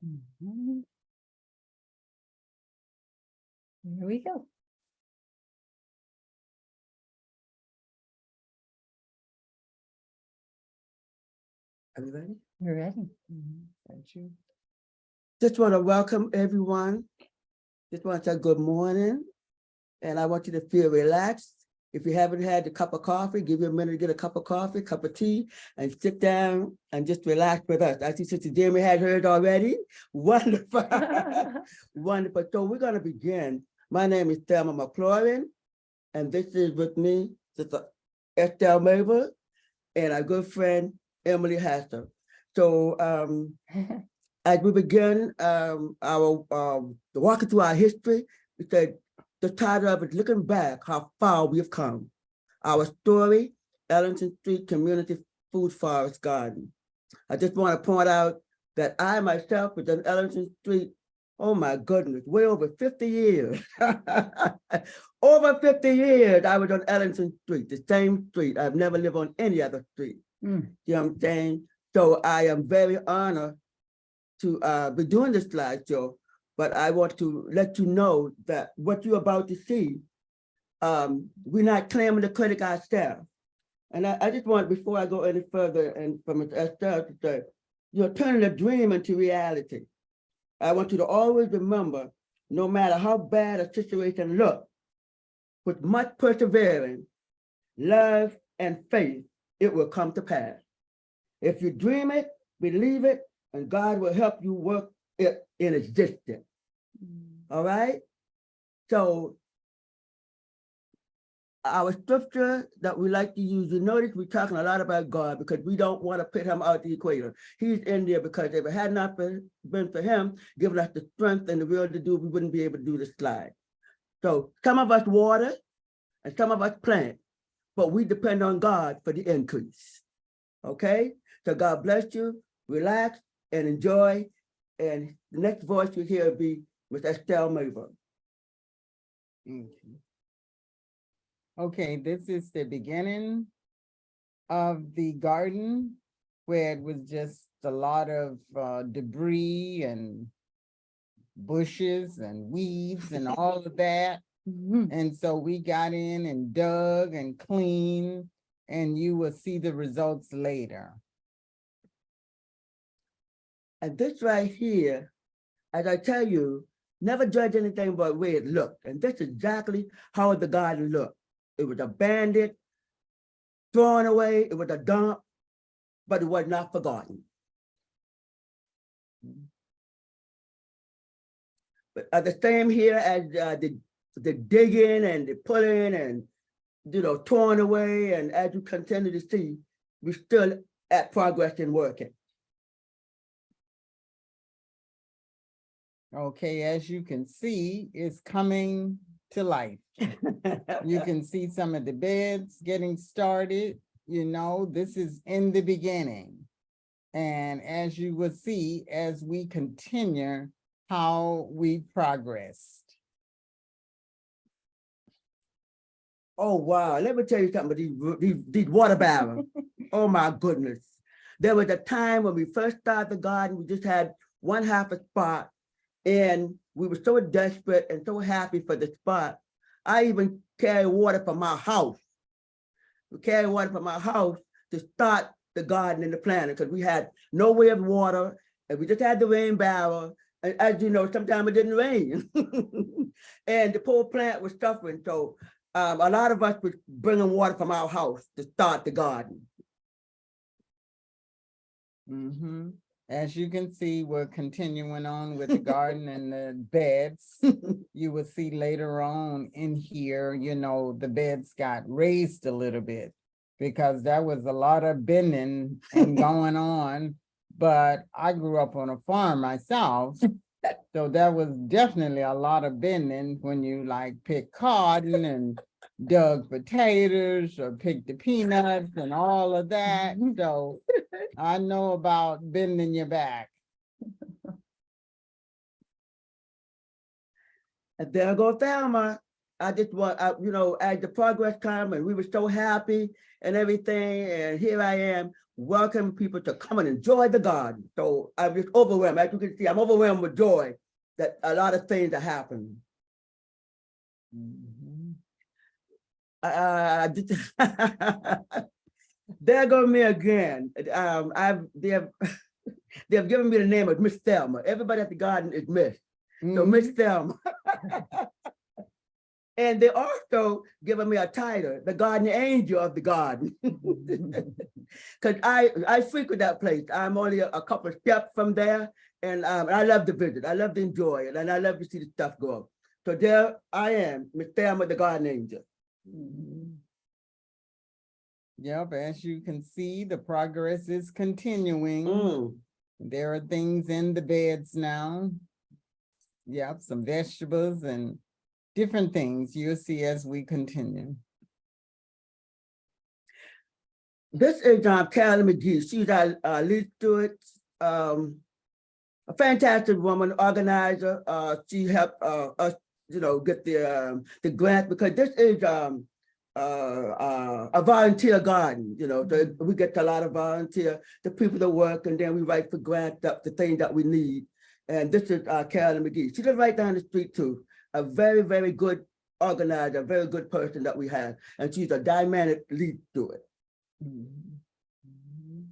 Mhm. Here we go. Are you ready? We're ready. Thank you. Just want to welcome everyone. Just want to say good morning. And I want you to feel relaxed. If you haven't had a cup of coffee, give you a minute to get a cup of coffee, cup of tea, and sit down and just relax with us. I see Sister Jamie had heard already. Wonderful. Wonderful. So we're going to begin. My name is Thelma McLaurin, and this is with me, Sister Estelle Mabel, and our good friend, Emily Hasser. So as we begin walking through our history, we said the title of it, Looking Back, How Far We've Come. Our story, Ellington Street Community Food Forest Garden. I just want to point out that I myself was on Ellington Street, oh my goodness, way over 50 years. Over 50 years I was on Ellington Street, the same street. I've never lived on any other street. You know what I'm saying? So I am very honored to be doing this slideshow, but I want to let you know that what you're about to see, we're not claiming the credit ourselves. And I just want, before I go any further, and from Estelle to say, you're turning a dream into reality. I want you to always remember, no matter how bad a situation looks, with much perseverance, love, and faith, it will come to pass. If you dream it, believe it, and God will help you work it in existence. All right? So our scripture that we like to use, you notice we're talking a lot about God because we don't want to put him out the equation. He's in there because if it had not been for him giving us the strength and the will to do, we wouldn't be able to do the slide. So some of us water and some of us plant, but we depend on God for the increase. Okay? So God bless you, relax and enjoy. And the next voice you hear will be Ms. Estelle Mabel. Okay, this is the beginning of the garden where it was just a lot of debris and bushes and weeds and all of that. And so we got in and dug and cleaned, and you will see the results later. And this right here, as I tell you, never judge anything by the way it looked. And that's exactly how the garden looked. It was abandoned, thrown away, it was a dump, but it was not forgotten. But the same here as the digging and the pulling and, you know, torn away. And as you continue to see, we're still at progress in working. Okay, as you can see, it's coming to life. You can see some of the beds getting started. You know, this is in the beginning. And as you will see, as we continue, how we progressed. Oh, wow. Let me tell you something about these water barrels. Oh, my goodness. There was a time when we first started the garden, we just had one half a spot, and we were so desperate and so happy for the spot. I even carried water from my house. We carried water from my house to start the garden and the planting because we had no way of water, and we just had the rain barrel. And as you know, sometimes it didn't rain. And the poor plant was suffering. So a lot of us was bringing water from our house to start the garden. As you can see, we're continuing on with the garden and the beds. You will see later on in here, you know, the beds got raised a little bit because there was a lot of bending and going on. But I grew up on a farm myself. So there was definitely a lot of bending when you like pick cotton and dug potatoes or picked the peanuts and all of that. So I know about bending your back. And there goes Thelma. I just want, as the progress come and we were so happy and everything, and here I am welcoming people to come and enjoy the garden. So I'm just overwhelmed. As you can see, I'm overwhelmed with joy that a lot of things are happening. Mhm. There go me again. They've given me the name of Miss Thelma. Everybody at the garden is Miss. So Miss Mhm. Thelma. And they also given me a title, the garden angel of the garden. Because I frequent that place. I'm only a couple of steps from there. And I love to visit. I love to enjoy it. And I love to see the stuff go up. So there I am, Miss Thelma, the garden angel. Mhm. Yep, as you can see, the progress is continuing. Mm. There are things in the beds now. Yep, some vegetables and different things you'll see as we continue. This is Carolyn McGee. She's our lead steward, a fantastic woman, organizer. She helped us, get the grant because this is a volunteer garden. So we get a lot of volunteer, the people that work, and then we write for grants up the things that we need. And this is Carolyn McGee. She lives right down the street too. A very, very good organizer, a very good person that we have, and she's a dynamic lead steward. Mhm. Mhm.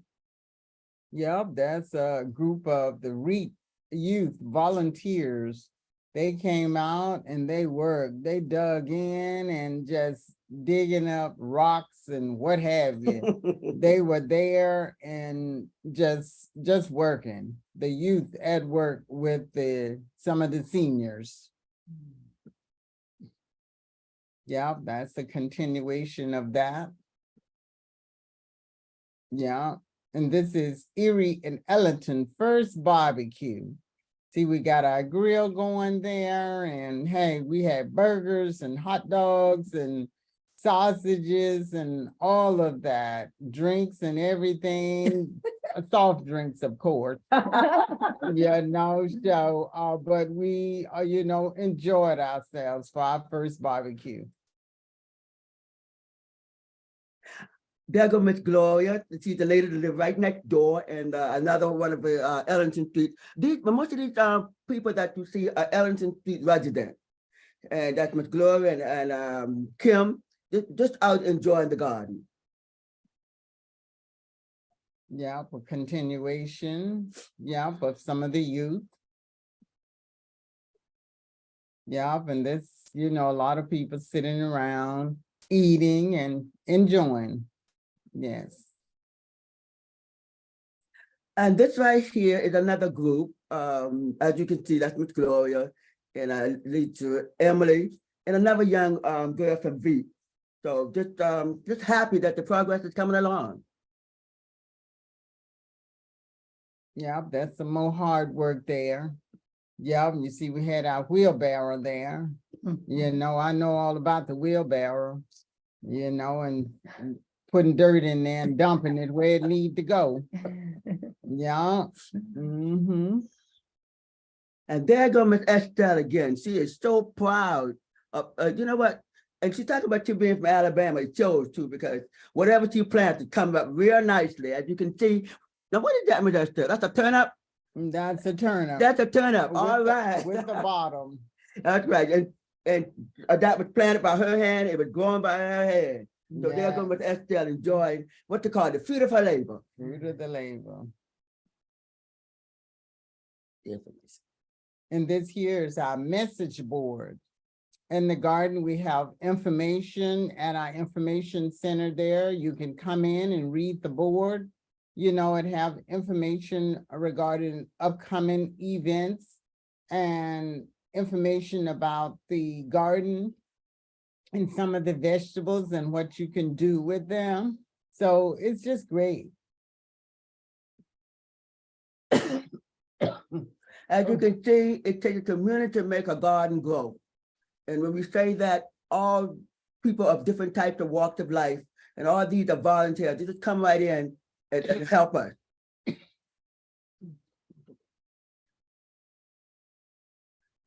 Yep, that's a group of the REAP youth volunteers. They came out and they worked. They dug in and just digging up rocks and what have you. They were there and just working. The youth at work with some of the seniors. Yeah, that's a continuation of that. Yeah, and this is Erie and Ellington first barbecue. See, we got our grill going there, and hey, we had burgers and hot dogs and sausages and all of that, drinks and everything, soft drinks, of course. Yeah, no show, but we, enjoyed ourselves for our first barbecue. There go Miss Gloria. She's the lady that live right next door, and another one of the Ellington Street. Most of these people that you see are Ellington Street residents, and that's Miss Gloria and Kim, just out enjoying the garden. Yeah, for continuation, yeah, of some of the youth. Yeah, and this, a lot of people sitting around, eating and enjoying. Yes. And this right here is another group. As you can see, that's Miss Gloria, and I lead to Emily, and another young girl from V. So just happy that the progress is coming along. Yeah, that's some more hard work there. Yeah, you see, we had our wheelbarrow there. I know all about the wheelbarrow, and putting dirt in there and dumping it where it need to go. Yeah. Mm-hmm. And there go Miss Estelle again. She is so proud of, you know what? And she talked about you being from Alabama. It shows too, because whatever she planted comes up real nicely. As you can see. Now, what is that, Miss Estelle? That's a turnip? That's a turnip. That's a turnip. With All the- right. With the bottom. That's right. And that was planted by her hand. It was grown by her hand. So there go Miss Estelle enjoying what they call the fruit of her labor. Fruit of the labor. Yes. And this here is our message board. In the garden, we have information at our information center there. You can come in and read the board, and have information regarding upcoming events and information about the garden and some of the vegetables and what you can do with them. So it's just great. As you can see, it takes a community to make a garden grow. And when we say that, all people of different types of walks of life, and all these are volunteers, they just come right in and help us.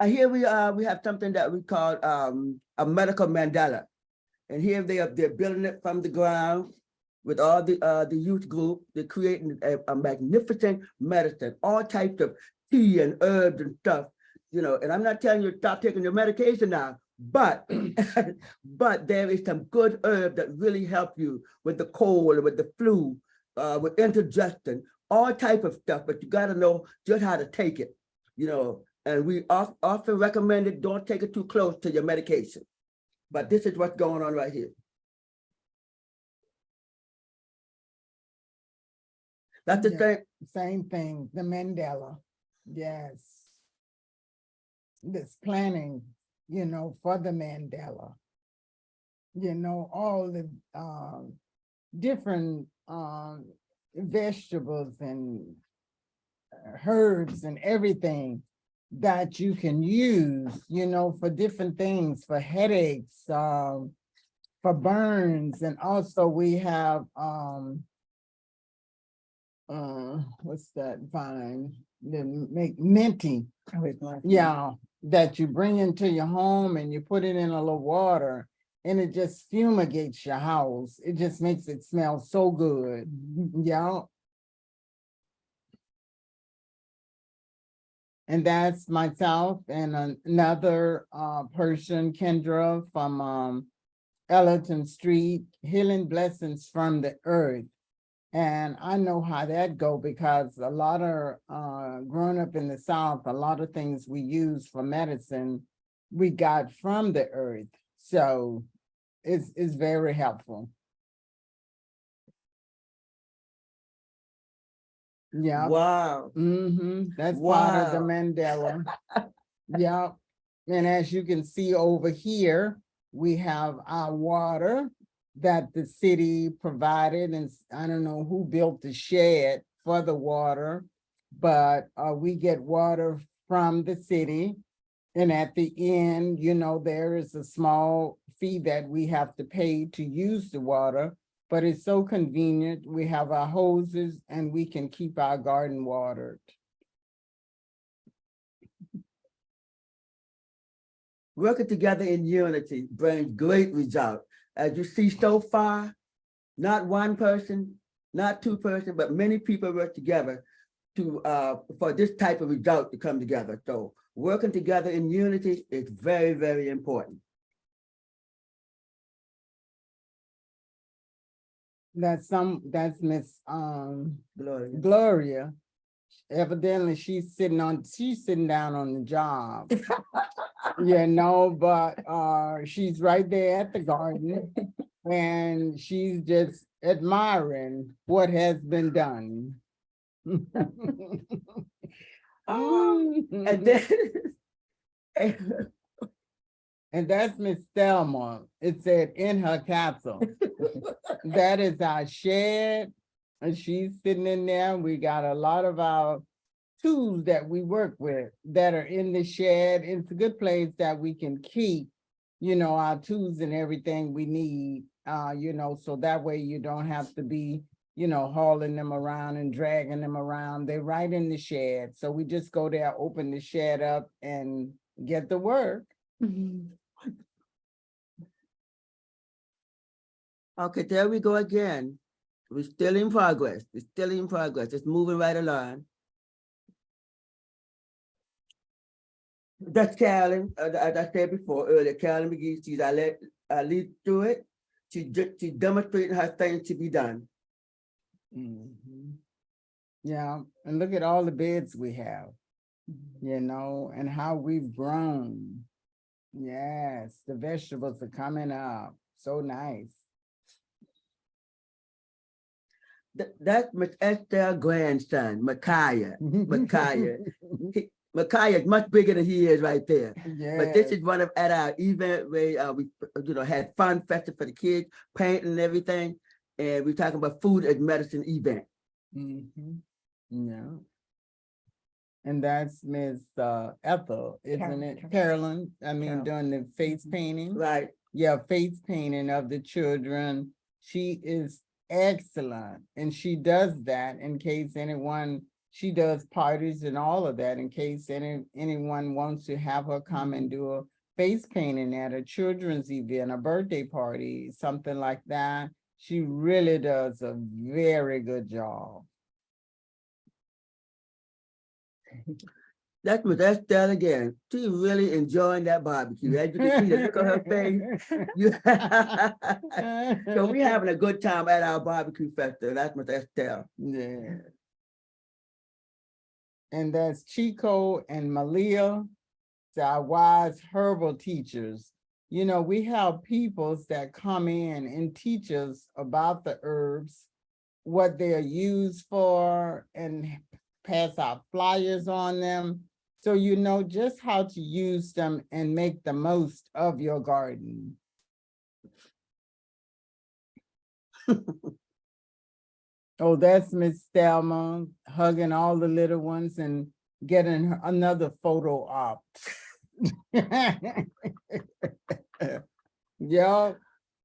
Here we have something that we call a medical mandala. And here they're building it from the ground with all the youth group. They're creating a magnificent medicine, all types of tea and herbs and stuff, you know. And I'm not telling you to stop taking your medication now, but but there is some good herb that really help you with the cold, with the flu, with indigestion, all type of stuff. But you got to know just how to take it, you know. And we often recommend it. Don't take it too close to your medication. But this is what's going on right here. That's the Yeah. thing. Same thing, the Mandela. Yes. This planning, you know, for the Mandela. You know, all the different vegetables and herbs and everything that you can use, you know, for different things, for headaches, for burns. And also we have what's that vine that make minty? Yeah, that you bring into your home and you put it in a little water and it just fumigates your house. It just makes it smell so good. Yeah. And that's myself and another person, Kendra from Ellington Street, Healing Blessings from the Earth. And I know how that go because a lot of growing up in the South, a lot of things we use for medicine, we got from the earth. So it's very helpful. Yeah. Wow. That's part of the Wow. Mandela. Yeah. And as you can see over here, we have our water that the city provided, and I don't know who built the shed for the water, but we get water from the city. And at the end, you know, there is a small fee that we have to pay to use the water, but it's so convenient. We have our hoses and we can keep our garden watered. Working together in unity brings great results. As you see so far, not one person, not two person, but many people work together to for this type of result to come together. So working together in unity is very, very important. That's Miss Gloria. Gloria. Evidently she's sitting down on the job. You know, but she's right there at the garden and she's just admiring what has been done. And then And that's Miss Thelma. It said in her castle. That is our shed. And she's sitting in there. We got a lot of our tools that we work with that are in the shed. It's a good place that we can keep, you know, our tools and everything we need, you know, so that way you don't have to be, you know, hauling them around and dragging them around. They're right in the shed. So we just go there, open the shed up and get to work. Okay, there we go again. We're still in progress. It's still in progress. It's moving right along. That's Carolyn, as I said before earlier, Carolyn McGee, she's I lead through it. She's demonstrating how things to be done. Yeah, and look at all the beds we have, you know, and how we've grown. Yes, the vegetables are coming up. So nice. That's Miss Esther's grandson, Micaiah. Micaiah is much bigger than he is right there. Yeah. But this is one of at our event where we you know had fun festival for the kids, painting and everything. And we're talking about food as medicine event. Yeah. And that's Miss Ethel, isn't it? Carolyn, I mean, doing the face painting. Right. Yeah, face painting of the children. She is excellent. And she does that in case anyone, she does parties and all of that in case anyone wants to have her come and do a face painting at a children's event, a birthday party, something like that. She really does a very good job. That's what that's that again. She really enjoying that barbecue. As you can see the look on her face. So we having a good time at our barbecue festival. That's what that's tell. Yeah. And that's Chico and Malia, our wise herbal teachers. You know, we have peoples that come in and teach us about the herbs, what they are used for, and pass out flyers on them. So you know just how to use them and make the most of your garden. Oh, that's Miss Thelma hugging all the little ones and getting another photo op. Yeah,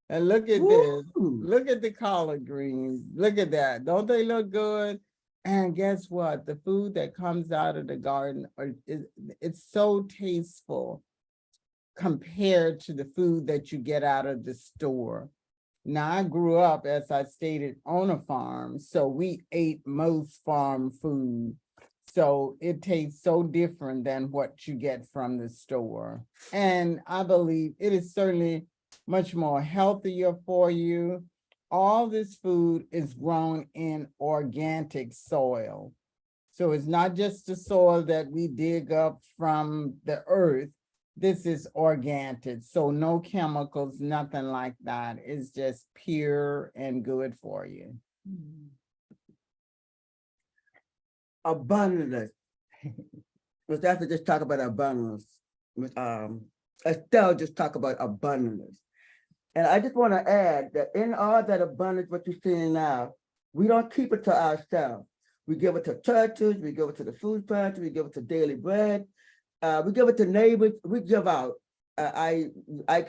and look at this. Woo! Look at the collard greens. Look at that. Don't they look good? And guess what? The food that comes out of the garden, it's so tasteful compared to the food that you get out of the store. Now, I grew up, as I stated, on a farm, so we ate most farm food. So it tastes so different than what you get from the store. And I believe it is certainly much more healthier for you. All this food is grown in organic soil. So it's not just the soil that we dig up from the earth. This is organic, so no chemicals, nothing like that. It's just pure and good for you. Abundance. But after just talk about abundance. With Estelle just talk about abundance. And I just want to add that in all that abundance, what you're seeing now, we don't keep it to ourselves. We give it to churches, we give it to the food pantry, we give it to Daily Bread, we give it to neighbors, we give out. I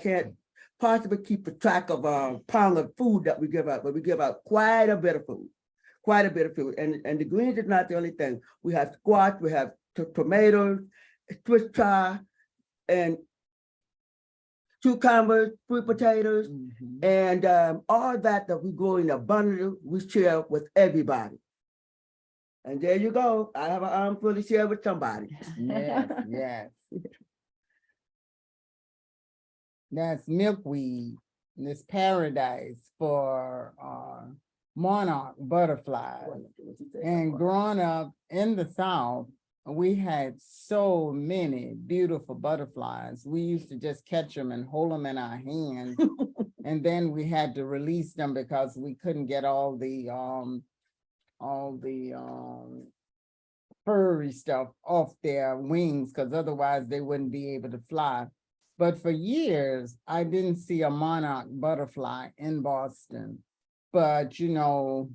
can't possibly keep the track of pound of food that we give out, but we give out quite a bit of food, quite a bit of food. And the greens is not the only thing. We have squash, we have tomatoes, Swiss chard, and cucumbers, sweet potatoes, and all that we grow in abundance, we share with everybody. And there you go. I have an armful to share with somebody. Yes, yes. That's milkweed. This paradise for monarch butterflies. And growing up in the South, we had so many beautiful butterflies. We used to just catch them and hold them in our hands. And then we had to release them because we couldn't get all the furry stuff off their wings, because otherwise they wouldn't be able to fly. But for years, I didn't see a monarch butterfly in Boston. But, you know,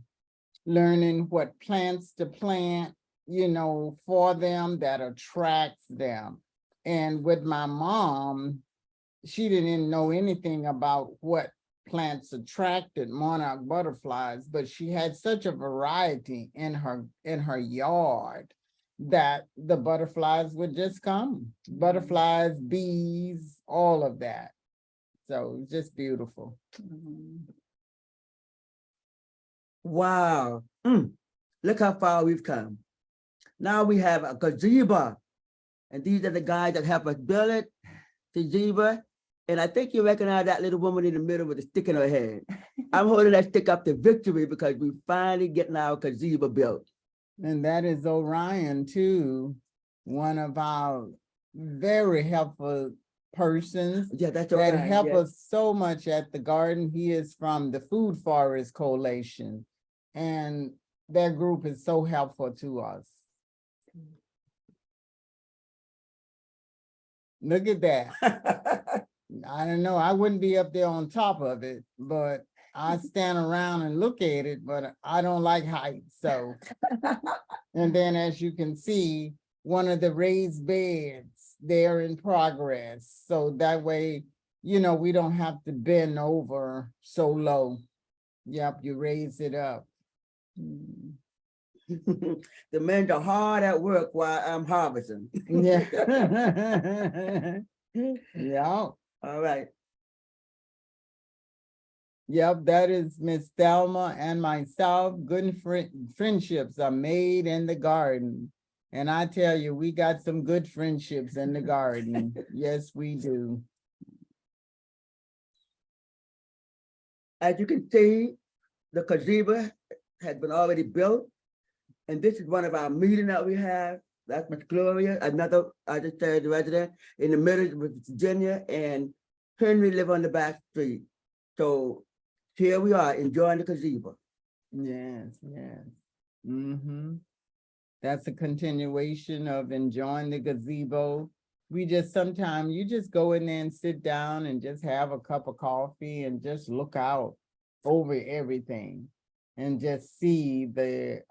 learning what plants to plant, you know, for them that attracts them. And with my mom, she didn't know anything about what plants attracted monarch butterflies, but she had such a variety in her yard that the butterflies would just come. Butterflies, bees, all of that. So it's just beautiful. Wow. Look how far we've come. Now we have a gazebo. And these are the guys that help us build it, gazebo. And I think you recognize that little woman in the middle with a stick in her head. I'm holding that stick up to victory because we're finally getting our gazebo built. And that is Orion too, one of our very helpful persons. Yeah, that's that Orion, help yes. us so much at the garden. He is from the Food Forest Coalition, and their group is so helpful to us. Look at that. I don't know, I wouldn't be up there on top of it, but I stand around and look at it, but I don't like heights, so. And then as you can see, one of the raised beds, they're in progress. So that way, you know, we don't have to bend over so low. Yep, you raise it up. The men are hard at work while I'm harvesting. Yeah. Yeah. All right. Yep, that is Miss Thelma and myself. Good friendships are made in the garden. And I tell you, we got some good friendships in the garden. Yes, we do. As you can see, the gazebo has been already built. And this is one of our meetings that we have. That's Miss Gloria, another, I just said, resident in the middle of Virginia, and Henry live on the back street. So here we are enjoying the gazebo. Yes, yes. That's a continuation of enjoying the gazebo. We just sometimes you just go in there and sit down and just have a cup of coffee and just look out over everything and just see the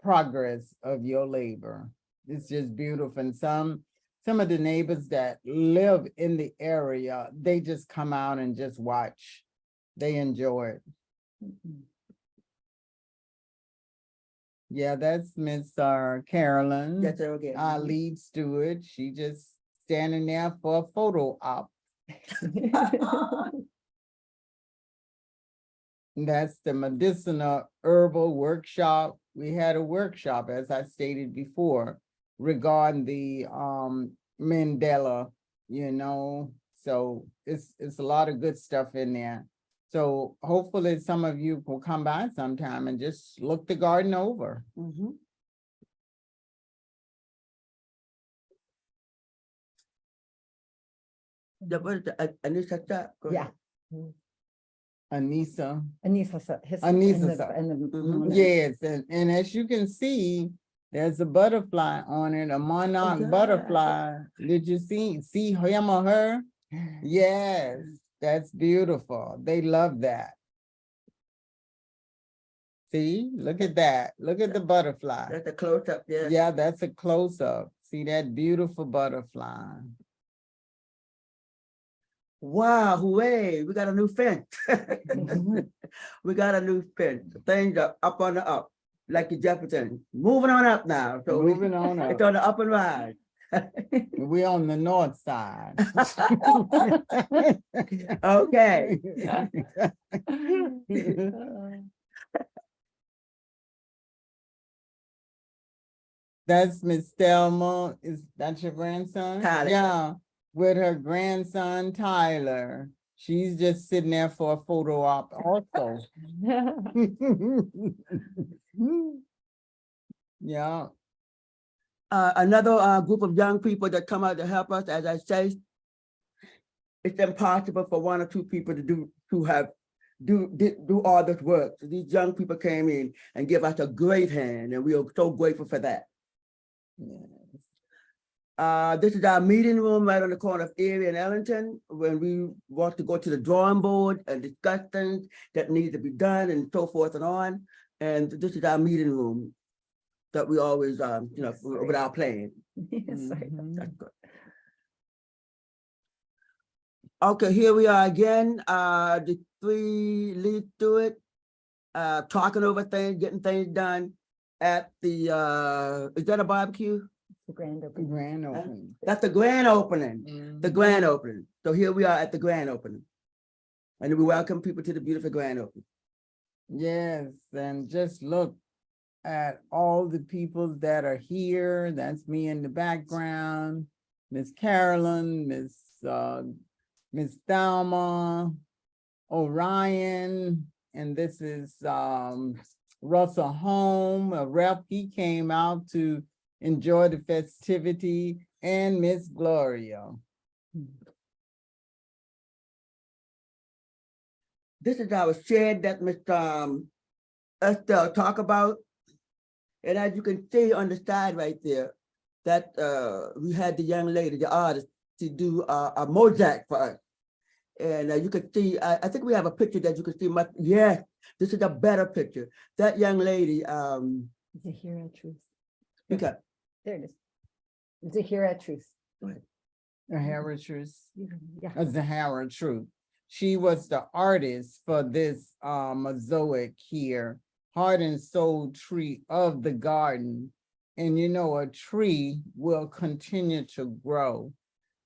progress of your labor. It's just beautiful. And some of the neighbors that live in the area, they just come out and just watch. They enjoy it. Yeah, that's Miss Carolyn. Yes, sir, again. Our lead steward. She just standing there for a photo op. That's the medicinal herbal workshop. We had a workshop, as I stated before, regarding the Mandela, so it's a lot of good stuff in there. So hopefully some of you will come by sometime and just look the garden over. Anissa, go Yeah. ahead. Anissa. Anissa. Mhm. Yes, and as you can see, there's a butterfly on it, a monarch yeah. butterfly. Did you see him or her? Yes, that's beautiful. They love that. See, look at that. Look at the butterfly. That's a close up, yeah. Yeah, that's a close up. See that beautiful butterfly. Wow, hooray, we got a new fence. We got a new fence. Things are up on the up, like the Jefferson. Moving on up now. So Moving on it's up. on the up and rise. We're on the north side. Okay. That's Miss Thelma. Is that your grandson? Tyler. Yeah, with her grandson Tyler. She's just sitting there for a photo op also. Yeah. Another group of young people that come out to help us, as I say, it's impossible for one or two people to do all this work. So these young people came in and give us a great hand, and we are so grateful for that. Yes. This is our meeting room right on the corner of Erie and Ellington, when we want to go to the drawing board and discuss things that need to be done and so forth and on. And this is our meeting room that we always, with our plan. Yes, right. That's good. Okay, here we are again. The three leads to it, talking over things, getting things done at the, is that a barbecue? The grand opening. Grand opening. That's the grand opening, the Mhm. grand opening. So here we are at the grand opening. And we welcome people to the beautiful grand opening. Yes, and just look at all the people that are here. That's me in the background, Miss Carolyn, Miss Thelma, Orion, and this is Russell Home, a rep. He came out to enjoy the festivity, and Miss Gloria. This is our shed that Mr. Estelle talk about. And as you can see on the side right there, that we had the young lady, the artist, to do a mosaic for us. And you can see, I think we have a picture that you can see. Yes, this is a better picture. That young lady. It's a here at truth. Because There it is. It's a here at truth. A Heritress, Yeah. a Zahara Truth. She was the artist for this mosaic here. heart and soul tree of the garden. And you know, a tree will continue to grow.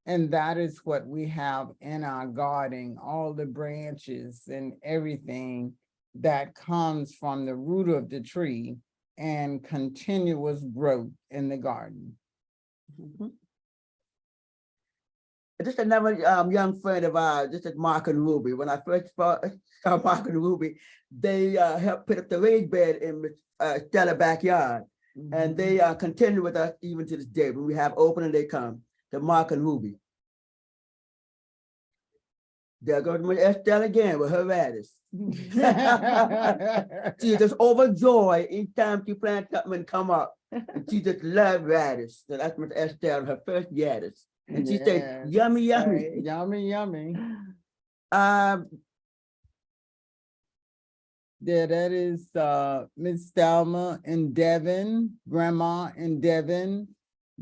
And that is what we have in our garden, all the branches and everything that comes from the root of the tree and continuous growth in the garden. Mhm. Just another young friend of ours, this is Mark and Ruby. When I first saw Mark and Ruby, they helped put up the raised bed in Stella's backyard. And they continue with us even to this day. When we have opening, they come to Mark and Ruby. There goes Miss Estelle again with her radish. She just overjoyed each time she plants something and come up. And she just loved radish. So that's Miss Estelle, her first radish. And she said, Yes. yummy, yummy. Right. Yummy, yummy. Yeah, that is Miss Thelma and Devin, Grandma and Devin,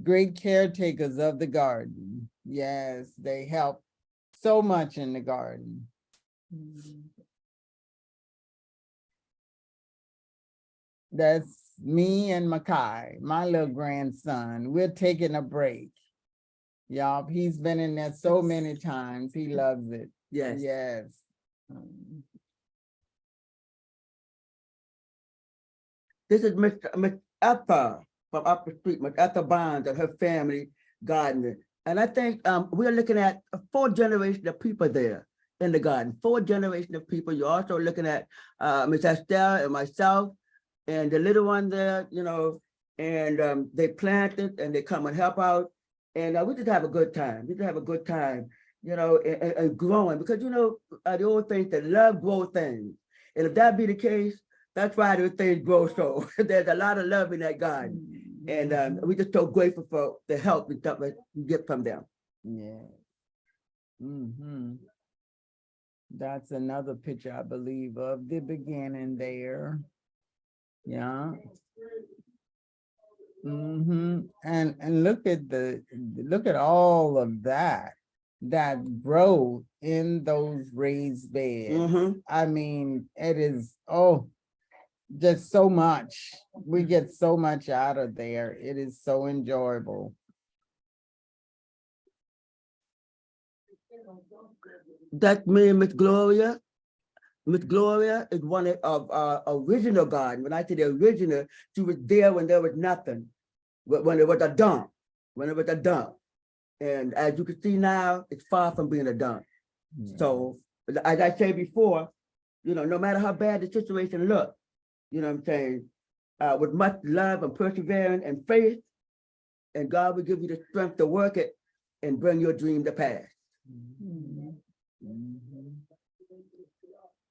great caretakers of the garden. Yes, they help so much in the garden. That's me and Makai, my little grandson. We're taking a break. Y'all, he's been in there so many times. He loves it. Yes. Yes. This is Miss Ethel from up the street, Miss Ethel Bonds and her family gardener. And I think we're looking at 4 generations of people there in the garden, 4 generations of people. You're also looking at Miss Estelle and myself and the little one there, you know, and they planted and they come and help out. And we just have a good time. We just have a good time, you know, and growing because, you know, the old things that love grow things. And if that be the case, that's why the things grow so. There's a lot of love in that garden. And we're just so grateful for the help and stuff that we get from them. Yeah. That's another picture, I believe, of the beginning there. Yeah. And look at all of that grow in those raised beds. I mean, it is just so much. We get so much out of there. It is so enjoyable. That's me and Miss Gloria. Miss Gloria is one of our original garden. When I say the original, she was there when there was nothing, when it was a dump, And as you can see now, it's far from being a dump. So as I said before, you know, no matter how bad the situation looks, you know what I'm saying, with much love and perseverance and faith, and God will give you the strength to work it and bring your dream to pass.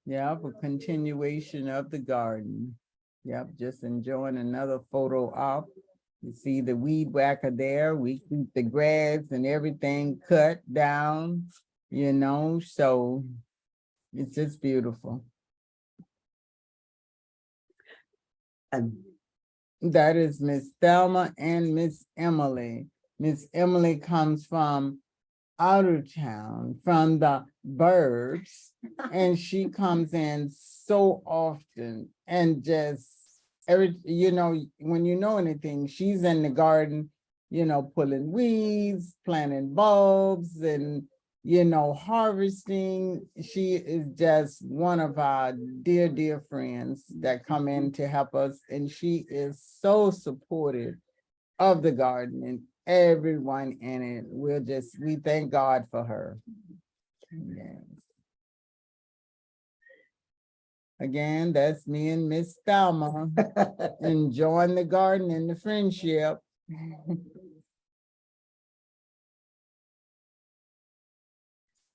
Yeah, for continuation of the garden. Yep, just enjoying another photo op. You see the weed whacker there. We keep the grass and everything cut down, you know, so it's just beautiful. And that is Miss Thelma and Miss Emily. Miss Emily comes from out of town, from the burbs, and she comes in so often and just you know, when you know anything, she's in the garden, you know, pulling weeds, planting bulbs, and you know, harvesting. She is just one of our dear friends that come in to help us, and she is so supportive of the garden and everyone in it. We thank God for her. Yes. Again, that's me and Miss Thelma enjoying the garden and the friendship.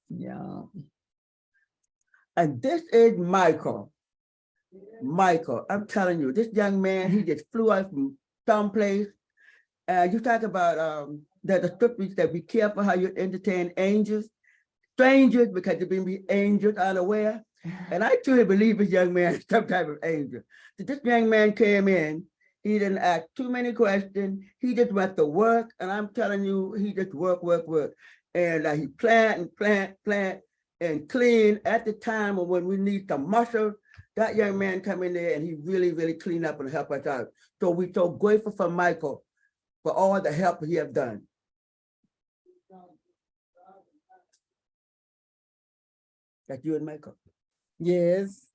Yeah. And this is Michael. Michael, I'm telling you, this young man, he just flew out from someplace. You talk about the scripture that be careful how you entertain angels, strangers, because they be angels unaware. And I truly believe this young man is some type of angel. So this young man came in, he didn't ask too many questions. He just went to work, and I'm telling you, he just work. And he plant, and clean at the time of when we need some muscle That young man come in there and he really, really cleaned up and helped us out. So we so grateful for Michael for all the help he have done. That you and Michael. Yes,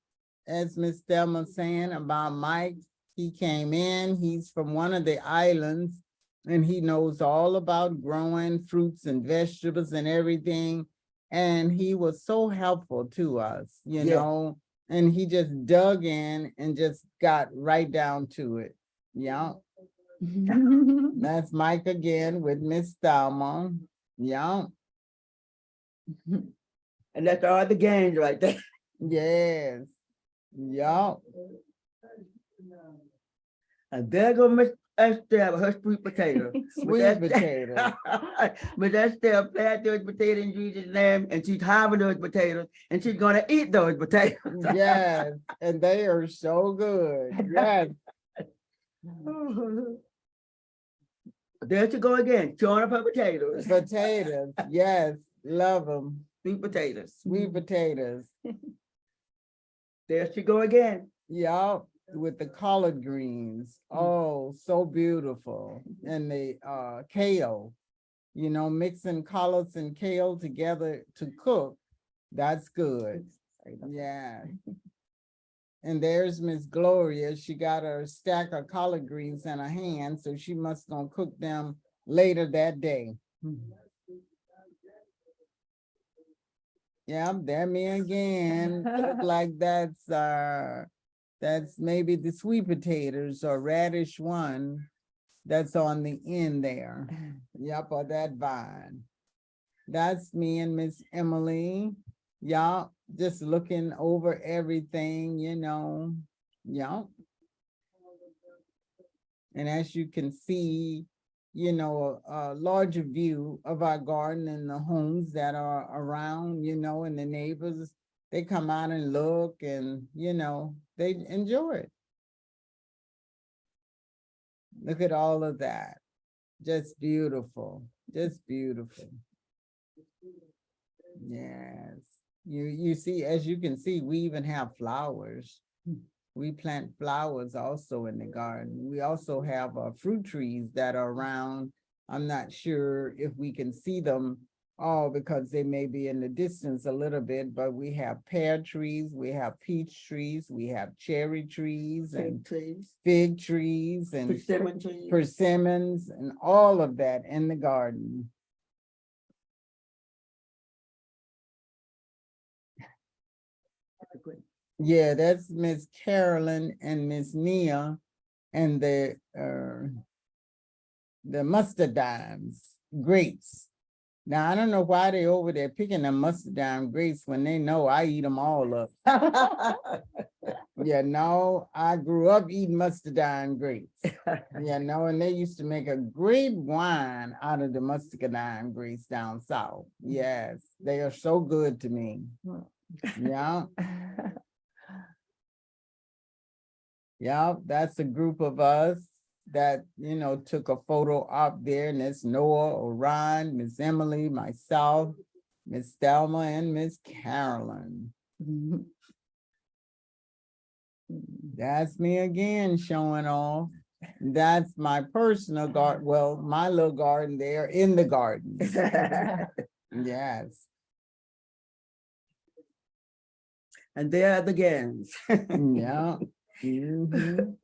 as Miss Thelma saying about Mike, he came in, he's from one of the islands, and he knows all about growing fruits and vegetables and everything. And he was so helpful to us, you Yeah. know, and he just dug in and just got right down to it. Yeah, that's Mike again with Miss Thelma. Yeah, And that's all the games right there. yes, yeah. And there go Miss Esther with her sweet potato. Sweet potato. Miss Esther planted those potatoes in Jesus' name, and she's having those potatoes, and she's gonna eat those potatoes. Yes, and they are so good. Yes, There she go again, chewing up her potatoes. potatoes. Yes, love them. Sweet potatoes. Sweet potatoes. There she go again. Yup, with the collard greens. Oh, so beautiful. And the kale, you know, mixing collards and kale together to cook. That's good. Yeah. And there's Miss Gloria. She got her stack of collard greens in her hand, so she must gonna cook them later that day. Yeah, there me again. Look like that's maybe the sweet potatoes or radish one that's on the end there. Yep, or that vine. That's me and Miss Emily. Yup, just looking over everything, you know. Yup. And as you can see, you know, a larger view of our garden and the homes that are around, you know, and the neighbors, they come out and look and, you know, they enjoy it. Look at all of that. Just beautiful, just beautiful. Yes. You see, as you can see, we even have flowers. We plant flowers also in the garden. We also have fruit trees that are around. I'm not sure if we can see them all because they may be in the distance a little bit, but we have pear trees, we have peach trees, we have cherry trees and fig trees and Persimmon trees. persimmons and all of that in the garden. Yeah, that's Miss Carolyn and Miss Nia and the mustardines, grapes. Now, I don't know why they over there picking the mustardine grapes when they know I eat them all up. Yeah, no, I grew up eating mustardine grapes. Yeah, no, and they used to make a great wine out of the mustardine grapes down south. Yes, they are so good to me. Yeah. Yeah, that's a group of us that, you know, took a photo up there, and it's Noah, Orion, Miss Emily, myself, Miss Thelma, and Miss Carolyn. That's me again showing off. That's my personal garden. Well, my little garden there in the garden. Yes. And there are the games. Yeah. Mhm.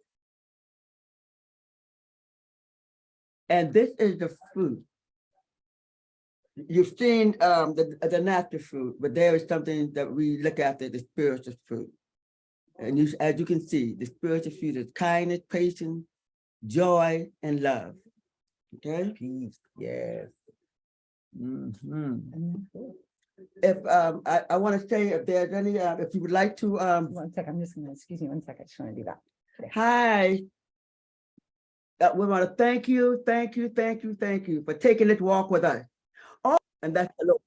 And this is the fruit. You've seen the natural fruit, but there is something that we look after, the spiritual fruit. And you, as you can see, the spiritual fruit is kindness, patience, joy, and love. Okay. Peace. Yes. Mhm. If I want to say if there's any if you would like to 1 second, I'm just gonna, excuse me 1 second, I just wanna do that. hi. We want to thank you for taking this walk with us. Oh, and that's the Lord.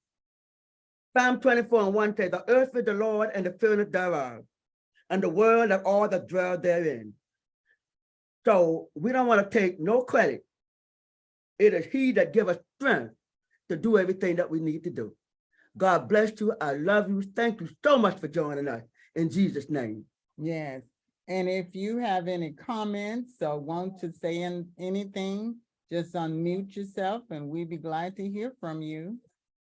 Psalm 24:1 says, the earth is the Lord and the fullness thereof, and the world and all that dwell therein. So we don't want to take no credit. It is He that gives us strength to do everything that we need to do. God bless you. I love you. Thank you so much for joining us. In Jesus' name. Yes, and if you have any comments or want to say anything, just unmute yourself and we'd be glad to hear from you.